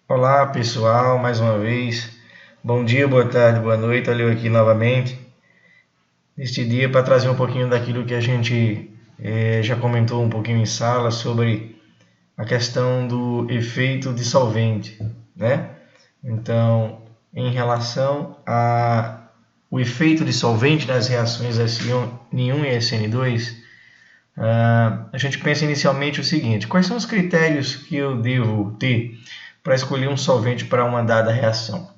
Olá pessoal, mais uma vez. Bom dia, boa tarde, boa noite. Olha eu aqui novamente neste dia para trazer um pouquinho daquilo que a gente já comentou um pouquinho em sala sobre a questão do efeito dissolvente, né? Então, em relação a o efeito dissolvente das reações SN1 e SN2, a gente pensa inicialmente o seguinte: quais são os critérios que eu devo ter para escolher um solvente para uma dada reação?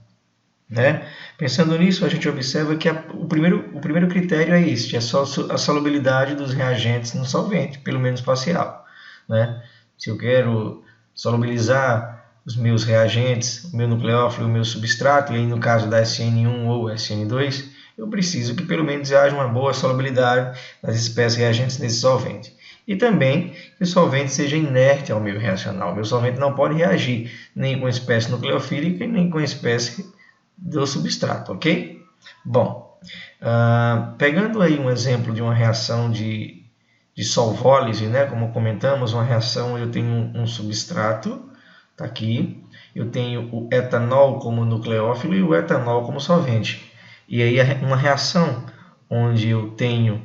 Né? Pensando nisso, a gente observa que o primeiro critério é este: a solubilidade dos reagentes no solvente, pelo menos parcial. Né? Se eu quero solubilizar os meus reagentes, o meu nucleófilo, o meu substrato, e aí no caso da SN1 ou SN2, eu preciso que pelo menos haja uma boa solubilidade das espécies reagentes nesse solvente. E também que o solvente seja inerte ao meio reacional. O meu solvente não pode reagir nem com a espécie nucleofílica nem com a espécie do substrato, ok? Bom, pegando aí um exemplo de uma reação de solvólise, né, como comentamos, uma reação onde eu tenho um substrato, está aqui, eu tenho o etanol como nucleófilo e o etanol como solvente. E aí uma reação onde eu tenho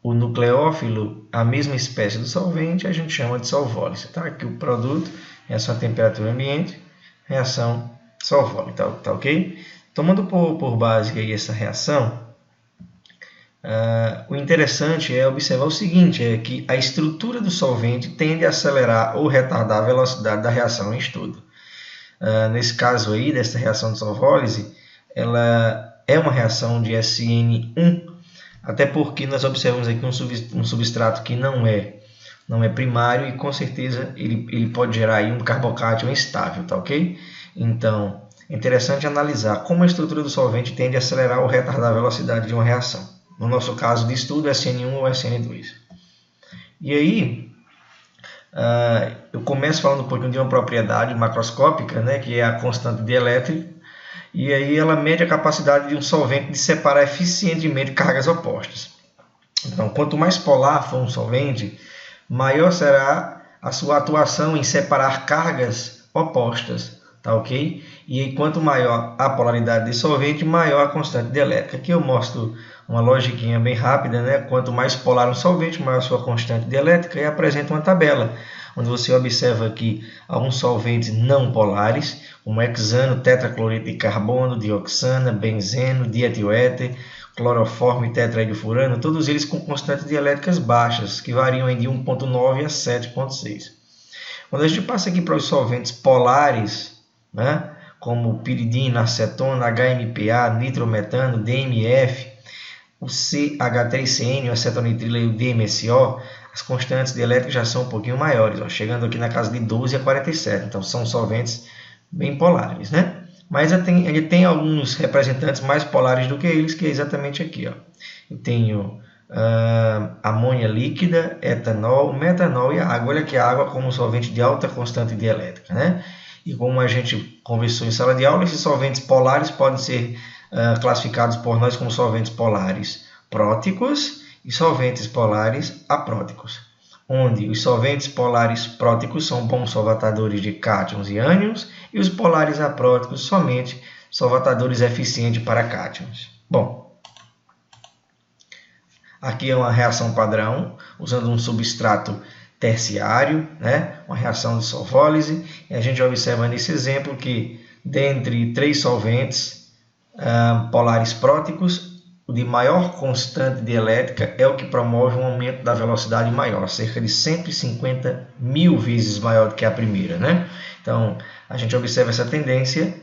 o nucleófilo, a mesma espécie do solvente, a gente chama de solvólise. Tá? Aqui o produto, reação a temperatura ambiente, reação solvólise, tá ok? Tomando por base aí essa reação, o interessante é observar o seguinte, é que a estrutura do solvente tende a acelerar ou retardar a velocidade da reação em estudo. Nesse caso aí, dessa reação de solvólise, ela é uma reação de SN1, até porque nós observamos aqui um substrato que não é primário e com certeza ele pode gerar aí um carbocátion instável, tá ok? Então, é interessante analisar como a estrutura do solvente tende a acelerar ou retardar a velocidade de uma reação. No nosso caso de estudo, SN1 ou SN2. E aí, eu começo falando um pouquinho de uma propriedade macroscópica, né, que é a constante dielétrica, e aí ela mede a capacidade de um solvente de separar eficientemente cargas opostas. Então, quanto mais polar for um solvente, maior será a sua atuação em separar cargas opostas, tá ok? E aí, quanto maior a polaridade de solvente, maior a constante dielétrica. Aqui eu mostro uma logiquinha bem rápida, né? Quanto mais polar um solvente, maior a sua constante dielétrica, e apresenta uma tabela, onde você observa aqui alguns solventes não polares, como hexano, tetracloreto de carbono, dioxana, benzeno, dietiléter, cloroformo e tetraidilfurano, todos eles com constantes dielétricas baixas, que variam de 1,9 a 7,6. Quando a gente passa aqui para os solventes polares, né, como piridina, acetona, HMPA, nitrometano, DMF, o CH3CN, o acetonitrilo e o DMSO, as constantes dielétricas já são um pouquinho maiores, chegando aqui na casa de 12 a 47. Então, são solventes bem polares, né? Mas ele tem alguns representantes mais polares do que eles, que é exatamente aqui. Eu tenho amônia líquida, etanol, metanol e a água. Olha aqui a água como solvente de alta constante dielétrica, né? E como a gente conversou em sala de aula, esses solventes polares podem ser classificados por nós como solventes polares próticos e solventes polares apróticos, onde os solventes polares próticos são bons solvatadores de cátions e ânions e os polares apróticos somente solvatadores eficientes para cátions. Bom, aqui é uma reação padrão, usando um substrato terciário, né? Uma reação de solvólise, e a gente observa nesse exemplo que, dentre três solventes polares próticos, o de maior constante dielétrica é o que promove um aumento da velocidade maior, cerca de 150 mil vezes maior do que a primeira, né? Então, a gente observa essa tendência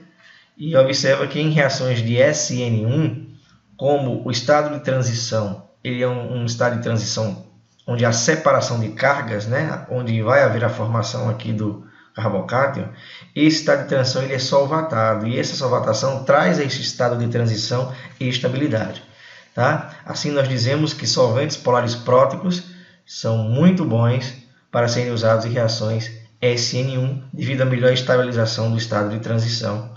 e observa que em reações de SN1, como o estado de transição, ele é um estado de transição onde há separação de cargas, né? Onde vai haver a formação aqui do carbocátion, esse estado de transição ele é solvatado, e essa solvatação traz a esse estado de transição estabilidade. Tá? Assim, nós dizemos que solventes polares próticos são muito bons para serem usados em reações SN1, devido à melhor estabilização do estado de transição,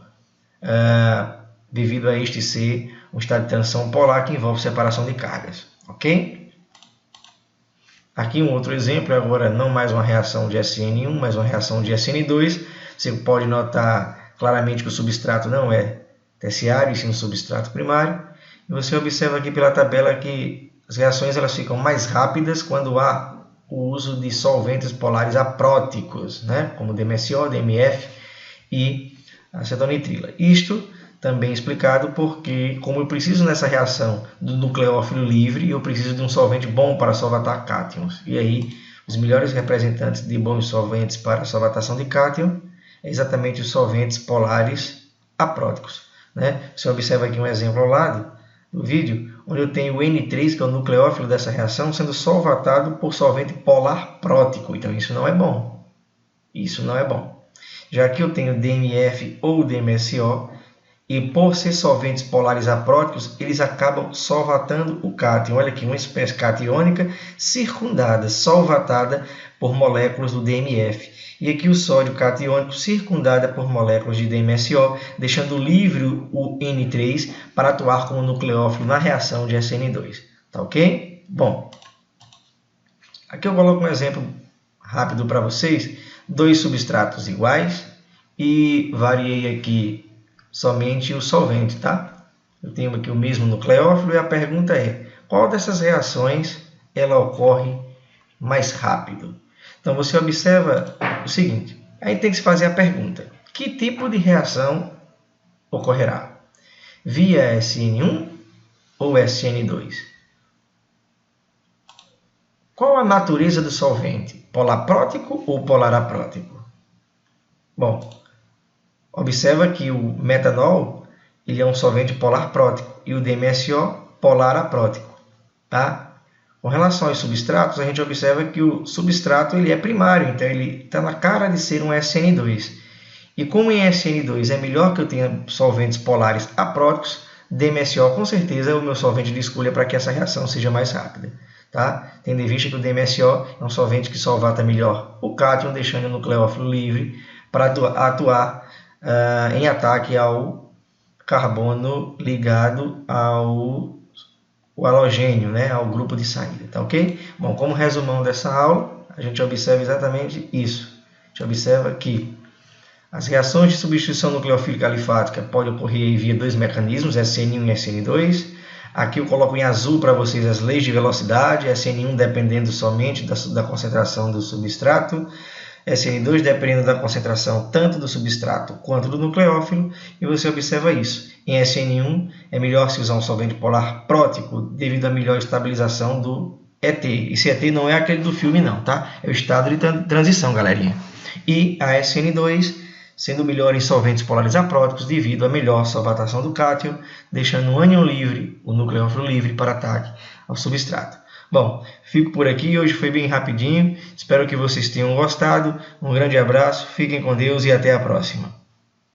devido a este ser um estado de transição polar que envolve separação de cargas. Ok? Aqui um outro exemplo, agora não mais uma reação de SN1, mas uma reação de SN2, Você pode notar claramente que o substrato não é terciário, e sim um substrato primário. E você observa aqui pela tabela que as reações elas ficam mais rápidas quando há o uso de solventes polares apróticos, né? Como DMSO, DMF e acetonitrila. Isto também explicado porque, como eu preciso nessa reação do nucleófilo livre, eu preciso de um solvente bom para solvatar cátions. E aí, os melhores representantes de bons solventes para a solvatação de cátion é exatamente os solventes polares apróticos, né? Você observa aqui um exemplo ao lado do vídeo, onde eu tenho o N3, que é o nucleófilo dessa reação, sendo solvatado por solvente polar prótico. Então, isso não é bom. Isso não é bom. Já que eu tenho DMF ou DMSO, e por ser solventes polares apróticos, eles acabam solvatando o cátion. Olha aqui, uma espécie catiônica circundada, solvatada por moléculas do DMF. E aqui o sódio catiônico circundada por moléculas de DMSO, deixando livre o N3 para atuar como nucleófilo na reação de SN2. Tá ok? Bom, aqui eu coloco um exemplo rápido para vocês. 2 substratos iguais e variei aqui somente o solvente, tá? Eu tenho aqui o mesmo nucleófilo e a pergunta é: qual dessas reações ela ocorre mais rápido? Então você observa o seguinte, aí tem que se fazer a pergunta: que tipo de reação ocorrerá? Via SN1 ou SN2? Qual a natureza do solvente? Polar prótico ou polar aprótico? Bom, observa que o metanol ele é um solvente polar prótico e o DMSO polar aprótico. Tá? Com relação aos substratos, a gente observa que o substrato ele é primário, então ele está na cara de ser um SN2. E como em SN2 é melhor que eu tenha solventes polares apróticos, DMSO com certeza é o meu solvente de escolha para que essa reação seja mais rápida. Tá? Tendo em vista que o DMSO é um solvente que solvata melhor o cátion, deixando o nucleófilo livre para atuar em ataque ao carbono ligado ao halogênio, né, ao grupo de saída, tá ok? Bom, como resumão dessa aula, a gente observa exatamente isso. A gente observa que as reações de substituição nucleofílica alifática podem ocorrer via 2 mecanismos, SN1 e SN2. Aqui eu coloco em azul para vocês as leis de velocidade, SN1 dependendo somente da concentração do substrato, SN2 dependendo da concentração tanto do substrato quanto do nucleófilo, e você observa isso. Em SN1 é melhor se usar um solvente polar prótico devido à melhor estabilização do ET. Esse ET não é aquele do filme não, tá? É o estado de transição, galerinha. E a SN2 sendo melhor em solventes polares apróticos devido à melhor solvatação do cátion, deixando o ânion livre, o nucleófilo livre para ataque ao substrato. Bom, fico por aqui, hoje foi bem rapidinho, espero que vocês tenham gostado, um grande abraço, fiquem com Deus e até a próxima.